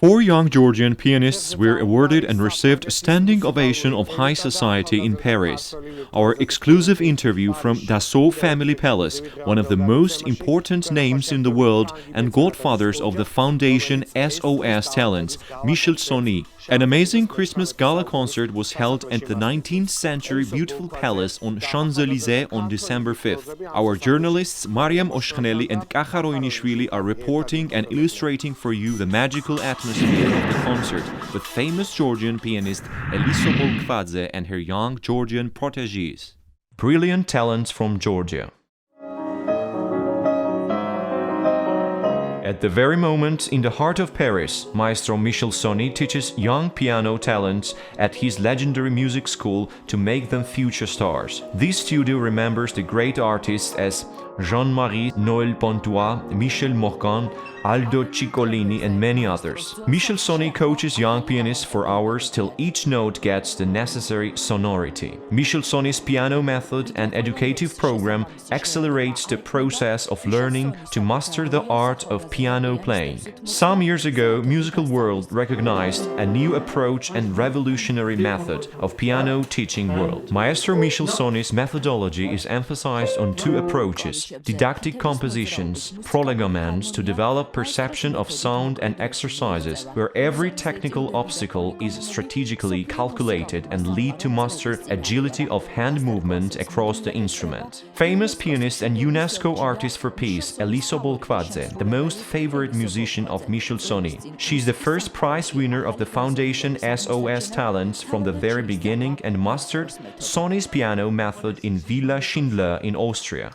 Four young Georgian pianists were awarded and received a standing ovation of high society in Paris. Our exclusive interview from Dassault Family Palace, one of the most important names in the world and godfathers of the foundation SOS Talents, Michel Sogny. An amazing Christmas gala concert was held at the 19th century beautiful palace on Champs-Élysées on December 5th. Our journalists Mariam Oshkhaneli and Kacharoinishvili are reporting and illustrating for you the magical atmosphere of the concert with famous Georgian pianist Elisa Bolkvadze and her young Georgian protégés. Brilliant talents from Georgia. At the very moment, in the heart of Paris, Maestro Michel Sogny teaches young piano talents at his legendary music school to make them future stars. This studio remembers the great artists as Jean-Marie Noël Pontois, Michel Morgan, Aldo Ciccolini and many others. Michel Sogny coaches young pianists for hours till each note gets the necessary sonority. Michel Sogny's piano method and educative program accelerates the process of learning to master the art of piano playing. Some years ago, musical world recognized a new approach and revolutionary method of piano teaching world. Maestro Michel Sogny's methodology is emphasized on two approaches: didactic compositions, prolegomens to develop perception of sound and exercises where every technical obstacle is strategically calculated and lead to master agility of hand movement across the instrument. Famous pianist and UNESCO artist for peace Elisa Bolkvadze, the most favorite musician of Michel Sogny. She's the first prize winner of the foundation SOS Talents from the very beginning and mastered Sogny's piano method in Villa Schindler in Austria.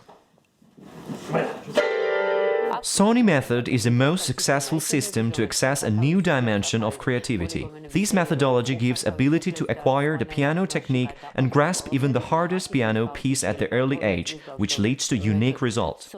Sogny method is the most successful system to access a new dimension of creativity. This methodology gives ability to acquire the piano technique and grasp even the hardest piano piece at the early age, which leads to unique results.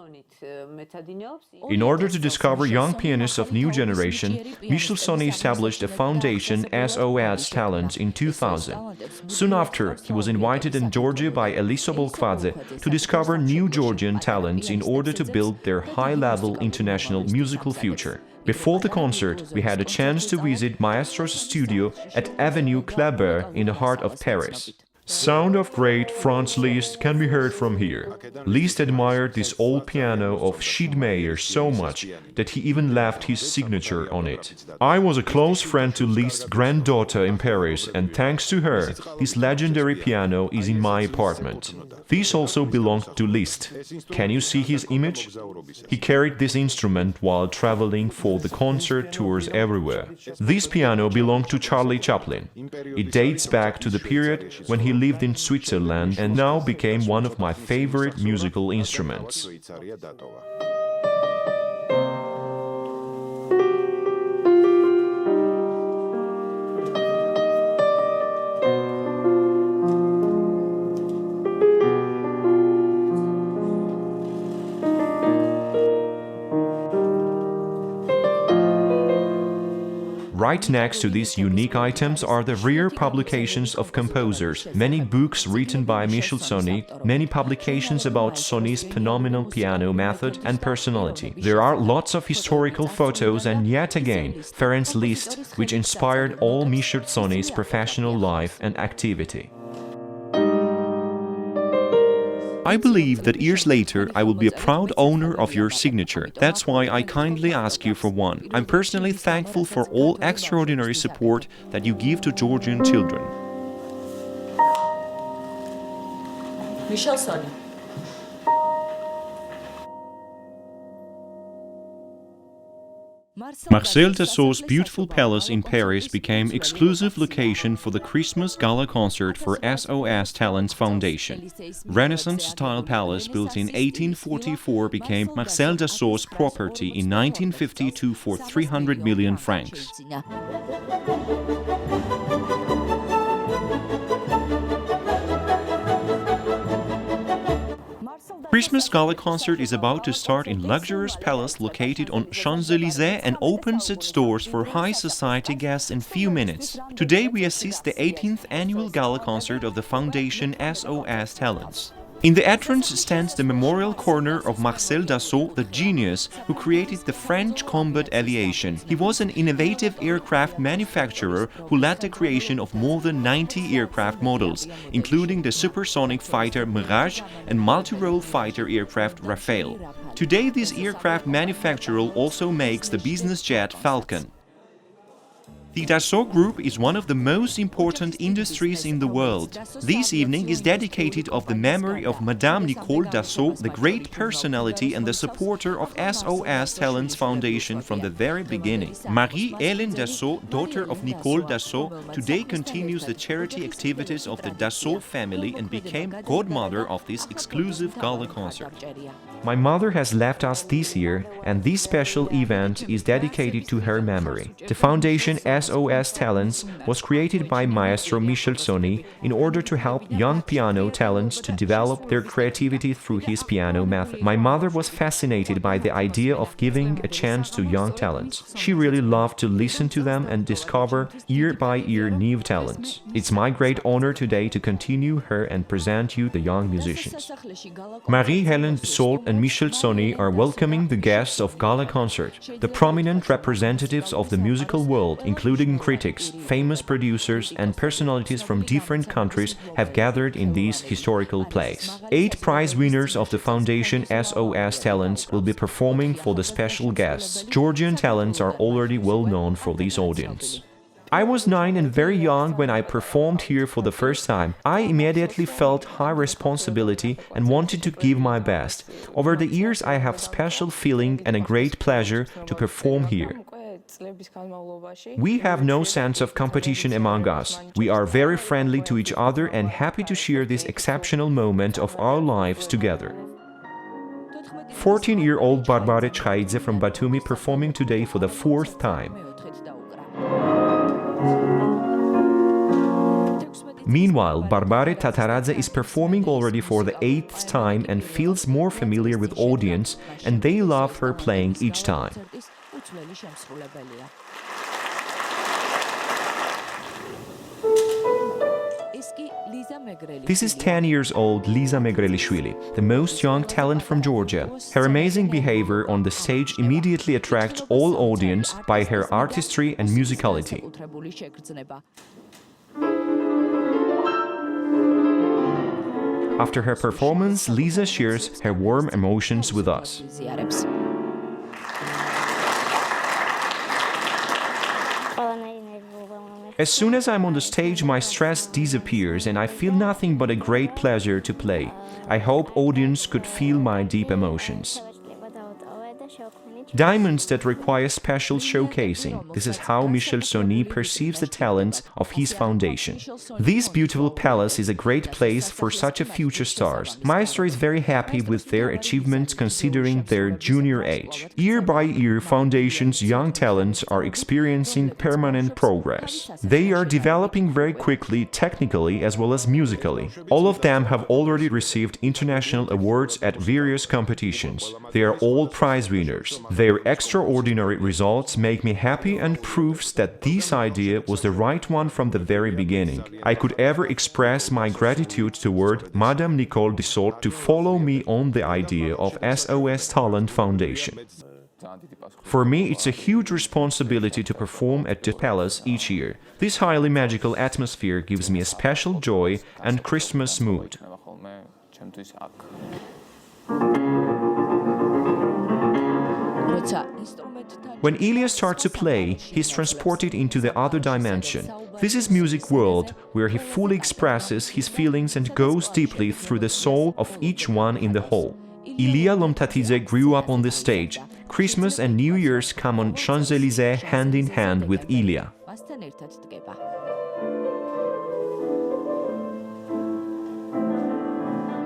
In order to discover young pianists of new generation, Michel Sogny established a foundation SOS Talents in 2000. Soon after, he was invited in Georgia by Elisa Bolkvadze to discover new Georgian talents in order to build their high-level international musical future. Before the concert, we had a chance to visit Maestro's studio at Avenue Kléber in the heart of Paris. Sound of great Franz Liszt can be heard from here. Liszt admired this old piano of Schiedmayer so much that he even left his signature on it. I was a close friend to Liszt's granddaughter in Paris, and thanks to her, this legendary piano is in my apartment. This also belonged to Liszt. Can you see his image? He carried this instrument while traveling for the concert tours everywhere. This piano belonged to Charlie Chaplin. It dates back to the period when he lived in Switzerland and now became one of my favorite musical instruments. Right next to these unique items are the rare publications of composers, many books written by Michel Sogny, many publications about Sogny's phenomenal piano method and personality. There are lots of historical photos and yet again, Ferenc Liszt, which inspired all Michel Sogny's professional life and activity. I believe that years later I will be a proud owner of your signature. That's why I kindly ask you for one. I'm personally thankful for all extraordinary support that you give to Georgian children. Michel Sogny. Marcel Dassault's beautiful palace in Paris became exclusive location for the Christmas gala concert for SOS Talents Foundation. Renaissance-style palace built in 1844 became Marcel Dassault's property in 1952 for 300 million francs. Christmas gala concert is about to start in luxurious palace located on Champs-Élysées and opens its doors for high society guests in few minutes. Today we assist the 18th annual gala concert of the foundation SOS Talents. In the entrance stands the memorial corner of Marcel Dassault, the genius who created the French combat aviation. He was an innovative aircraft manufacturer who led the creation of more than 90 aircraft models, including the supersonic fighter Mirage and multi-role fighter aircraft Rafale. Today, this aircraft manufacturer also makes the business jet Falcon. The Dassault Group is one of the most important industries in the world. This evening is dedicated of the memory of Madame Nicole Dassault, the great personality and the supporter of SOS Talents Foundation from the very beginning. Marie-Hélène Dassault, daughter of Nicole Dassault, today continues the charity activities of the Dassault family and became godmother of this exclusive gala concert. My mother has left us this year, and this special event is dedicated to her memory. The foundation SOS Talents was created by Maestro Michel Sogny in order to help young piano talents to develop their creativity through his piano method. My mother was fascinated by the idea of giving a chance to young talents. She really loved to listen to them and discover year by year new talents. It's my great honor today to continue her and present you the young musicians. Marie-Hélène Dassault and Michel Sogny are welcoming the guests of Gala Concert, the prominent representatives of the musical world, including critics, famous producers, and personalities from different countries have gathered in this historical place. 8 prize winners of the foundation SOS Talents will be performing for the special guests. Georgian talents are already well known for this audience. I was 9 and very young when I performed here for the first time. I immediately felt high responsibility and wanted to give my best. Over the years I have special feeling and a great pleasure to perform here. We have no sense of competition among us. We are very friendly to each other and happy to share this exceptional moment of our lives together. 14-year-old Barbare Chaidze from Batumi performing today for the 4th time. Meanwhile, Barbare Tataradze is performing already for the 8th time and feels more familiar with audience, and they love her playing each time. This is 10 years old Liza Megrelishvili, the most young talent from Georgia. Her amazing behavior on the stage immediately attracts all audience by her artistry and musicality. After her performance, Liza shares her warm emotions with us. As soon as I'm on the stage, my stress disappears and I feel nothing but a great pleasure to play. I hope audience could feel my deep emotions. Diamonds that require special showcasing. This is how Michel Sogny perceives the talents of his foundation. This beautiful palace is a great place for such a future stars. Maestro is very happy with their achievements considering their junior age. Year by year, foundation's young talents are experiencing permanent progress. They are developing very quickly, technically as well as musically. All of them have already received international awards at various competitions. They are all prize winners. Their extraordinary results make me happy and proves that this idea was the right one from the very beginning. I could ever express my gratitude toward Madame Nicole Dassault to follow me on the idea of SOS Talent Foundation. For me, it's a huge responsibility to perform at the palace each year. This highly magical atmosphere gives me a special joy and Christmas mood. When Ilya starts to play, he's transported into the other dimension. This is music world, where he fully expresses his feelings and goes deeply through the soul of each one in the whole. Ilya Lomtatidze grew up on this stage. Christmas and New Year's come on Champs-Élysées hand in hand with Ilya.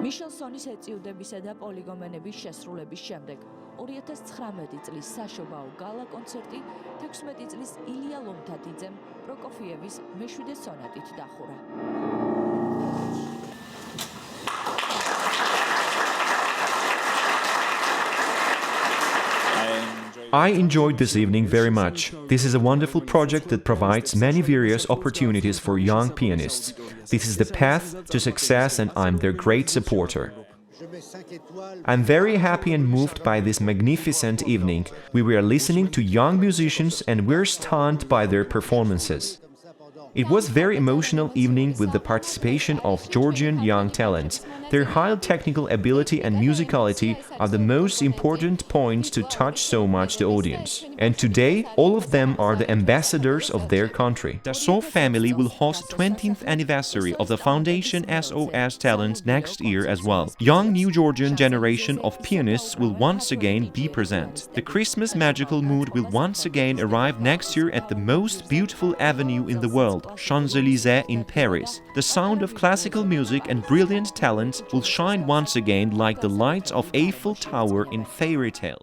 Michel Sogny's ეწიუდებისა და პოლიგომენების შესრულების შემდეგ 2019 წლის საშობაო გალა კონცერტი 16 წლის ილია ლომთათიძემ პროკოფიევის მე-7 სონატით დახურა. I enjoyed this evening very much. This is a wonderful project that provides many various opportunities for young pianists. This is the path to success and I'm their great supporter. I'm very happy and moved by this magnificent evening. We were listening to young musicians and we're stunned by their performances. It was a very emotional evening with the participation of Georgian young talents. Their high technical ability and musicality are the most important points to touch so much the audience. And today, all of them are the ambassadors of their country. The SOS family will host 20th anniversary of the foundation SOS Talents next year as well. Young new Georgian generation of pianists will once again be present. The Christmas magical mood will once again arrive next year at the most beautiful avenue in the world, Champs-Élysées in Paris. The sound of classical music and brilliant talents will shine once again like the lights of Eiffel Tower in fairy tale.